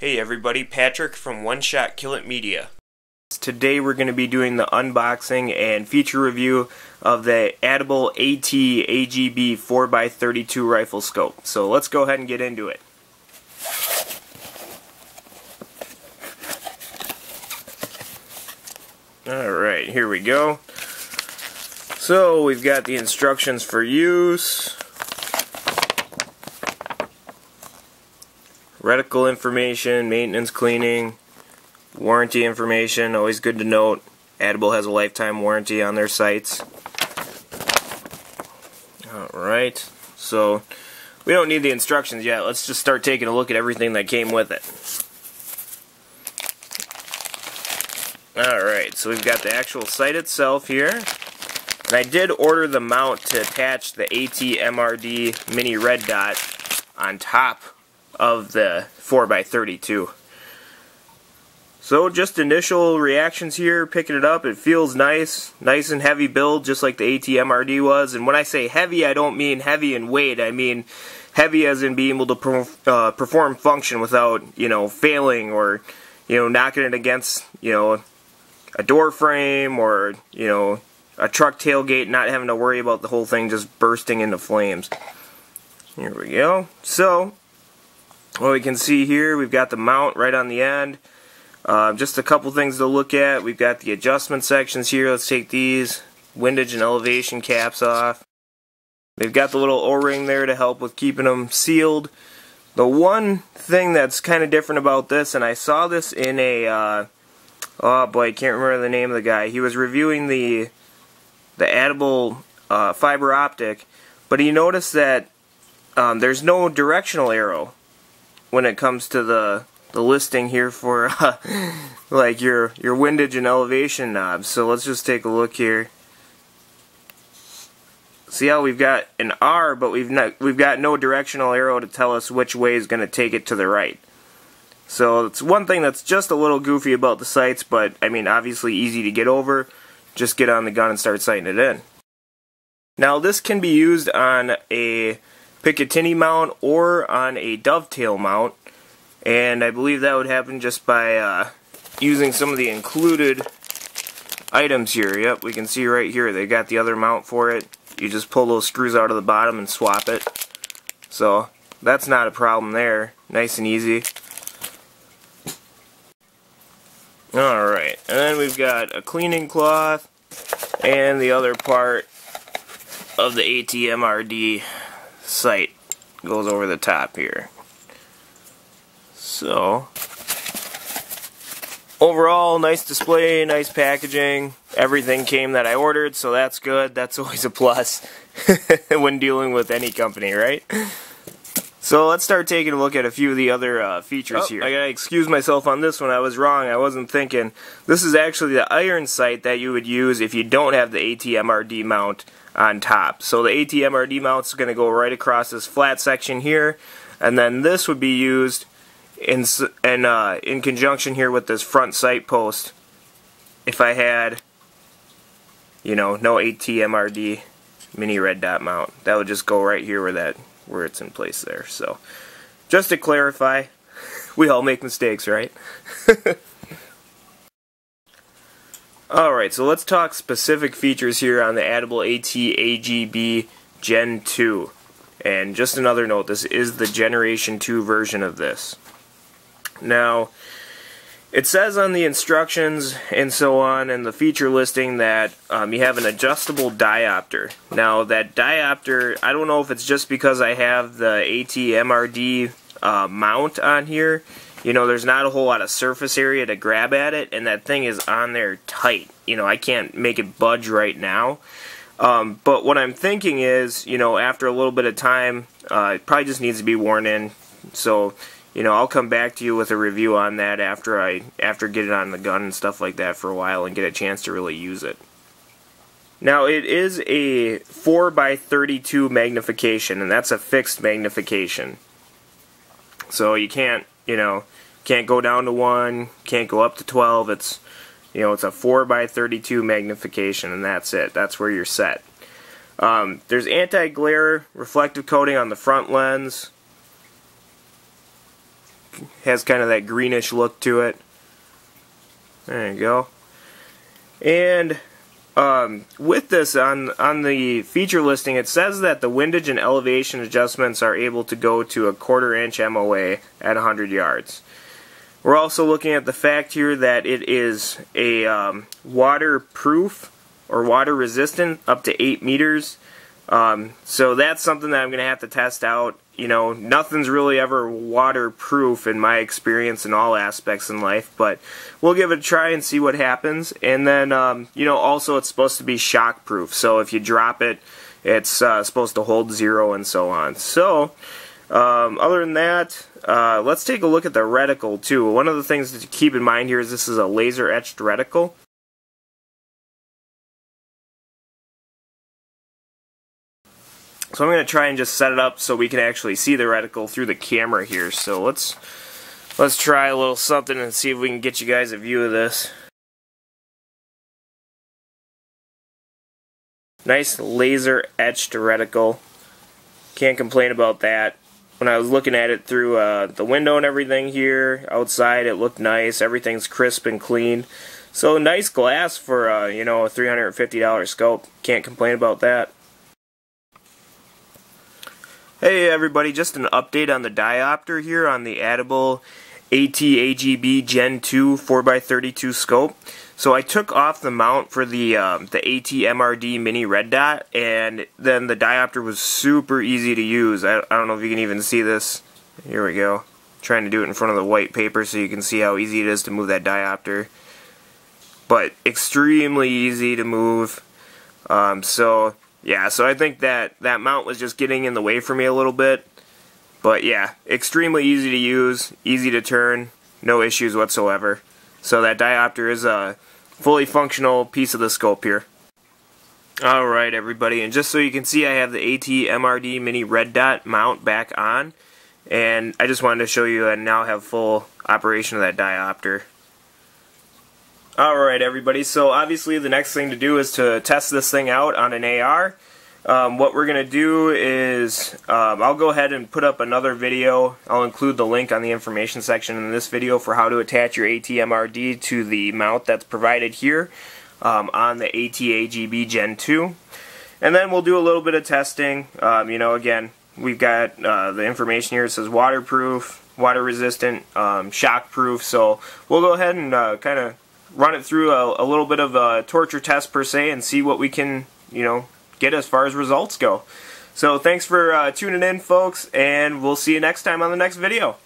Hey everybody, Patrick from One Shot Kill It Media. Today we're going to be doing the unboxing and feature review of the ATIBAL AT-AGB 4x32 rifle scope. So let's go ahead and get into it. Alright, here we go. So we've got the instructions for use, reticle information, maintenance cleaning, warranty information, always good to note. ATIBAL has a lifetime warranty on their sites. Alright, so we don't need the instructions yet. Let's just start taking a look at everything that came with it. Alright, so we've got the actual sight itself here. And I did order the mount to attach the AT-MRD mini red dot on top of the 4x32. So just initial reactions here, picking it up, it feels nice and heavy build, just like the AT-MRD was. And when I say heavy, I don't mean heavy in weight, I mean heavy as in being able to perform function without, failing or, knocking it against, a door frame or, a truck tailgate, not having to worry about the whole thing just bursting into flames. Here we go. So what we can see here, we've got the mount right on the end. Just a couple things to look at. We've got the adjustment sections here. Let's take these windage and elevation caps off. They've got the little O-ring there to help with keeping them sealed. The one thing that's kind of different about this, and I saw this in a, oh boy, I can't remember the name of the guy. He was reviewing the ATIBAL fiber optic, but he noticed that there's no directional arrow when it comes to the listing here for like your windage and elevation knobs. So let's just take a look here. See how we've got an R, but we've got no directional arrow to tell us which way is going to take it to the right. So it's one thing that's just a little goofy about the sights, but I mean obviously easy to get over. Just get on the gun and start sighting it in. Now this can be used on a Picatinny mount or on a dovetail mount, and I believe that would happen just by using some of the included items here. Yep, we can see right here they got the other mount for it. You just pull those screws out of the bottom and swap it. So that's not a problem there. Nice and easy. Alright, and then we've got a cleaning cloth and the other part of the AT-MRD sight goes over the top here. So overall, nice display, nice packaging. Everything came that I ordered, so that's good. That's always a plus when dealing with any company, right? So let's start taking a look at a few of the other features here. I gotta excuse myself on this one. I was wrong. I wasn't thinking. This is actually the iron sight that you would use if you don't have the AT-MRD mount on top. So the AT-MRD mount is going to go right across this flat section here, and then this would be used in conjunction here with this front sight post. If I had, no AT-MRD mini red dot mount, that would just go right here where it's in place there. So just to clarify, we all make mistakes, right? Alright, so let's talk specific features here on the ATIBAL AT-AGB Gen 2. And just another note, this is the Generation 2 version of this. Now, it says on the instructions and so on and the feature listing that you have an adjustable diopter. Now that diopter, I don't know if it's just because I have the AT-MRD mount on here. There's not a whole lot of surface area to grab at it, and that thing is on there tight. I can't make it budge right now. But what I'm thinking is, after a little bit of time, it probably just needs to be worn in. So I'll come back to you with a review on that after get it on the gun and stuff like that for a while and get a chance to really use it. Now it is a 4x32 magnification, and that's a fixed magnification. So you can't, can't go down to 1, can't go up to 12. It's, it's a 4x32 magnification, and that's it. That's where you're set. There's anti-glare reflective coating on the front lens. has kind of that greenish look to it. There you go. And with this, on the feature listing, it says that the windage and elevation adjustments are able to go to a 1/4 inch MOA at 100 yards. We're also looking at the fact here that it is a waterproof or water resistant up to 8 meters. So that's something that I'm going to have to test out. You know, nothing's really ever waterproof in my experience in all aspects in life, but we'll give it a try and see what happens. And then, you know, also it's supposed to be shockproof, so if you drop it, it's supposed to hold 0 and so on. So, other than that, let's take a look at the reticle too. One of the things to keep in mind here is this is a laser etched reticle. So I'm going to try and just set it up so we can actually see the reticle through the camera here. So let's try a little something and see if we can get you guys a view of this. Nice laser etched reticle. Can't complain about that. When I was looking at it through the window and everything here outside, it looked nice. Everything's crisp and clean. So nice glass for you know, a $350 scope. Can't complain about that. Hey everybody, just an update on the diopter here on the ATIBAL AT-AGB Gen 2 4x32 scope. So I took off the mount for the AT-MRD mini red dot, and then the diopter was super easy to use. I don't know if you can even see this. Here we go. I'm trying to do it in front of the white paper so you can see how easy it is to move that diopter. But extremely easy to move. Yeah, so I think that mount was just getting in the way for me a little bit. But yeah, extremely easy to use, easy to turn, no issues whatsoever. So that diopter is a fully functional piece of the scope here. Alright everybody, and just so you can see, I have the AT-MRD mini red dot mount back on. And I just wanted to show you I now have full operation of that diopter. Alright everybody, so obviously the next thing to do is to test this thing out on an AR. What we're going to do is, I'll go ahead and put up another video. I'll include the link on the information section in this video for how to attach your AT-MRD to the mount that's provided here on the AT-AGB Gen 2. And then we'll do a little bit of testing. You know, again, we've got the information here. It says waterproof, water resistant, shockproof. So we'll go ahead and kind of run it through a little bit of a torture test per se and see what we can, you know, get as far as results go. So thanks for tuning in, folks, and we'll see you next time on the next video.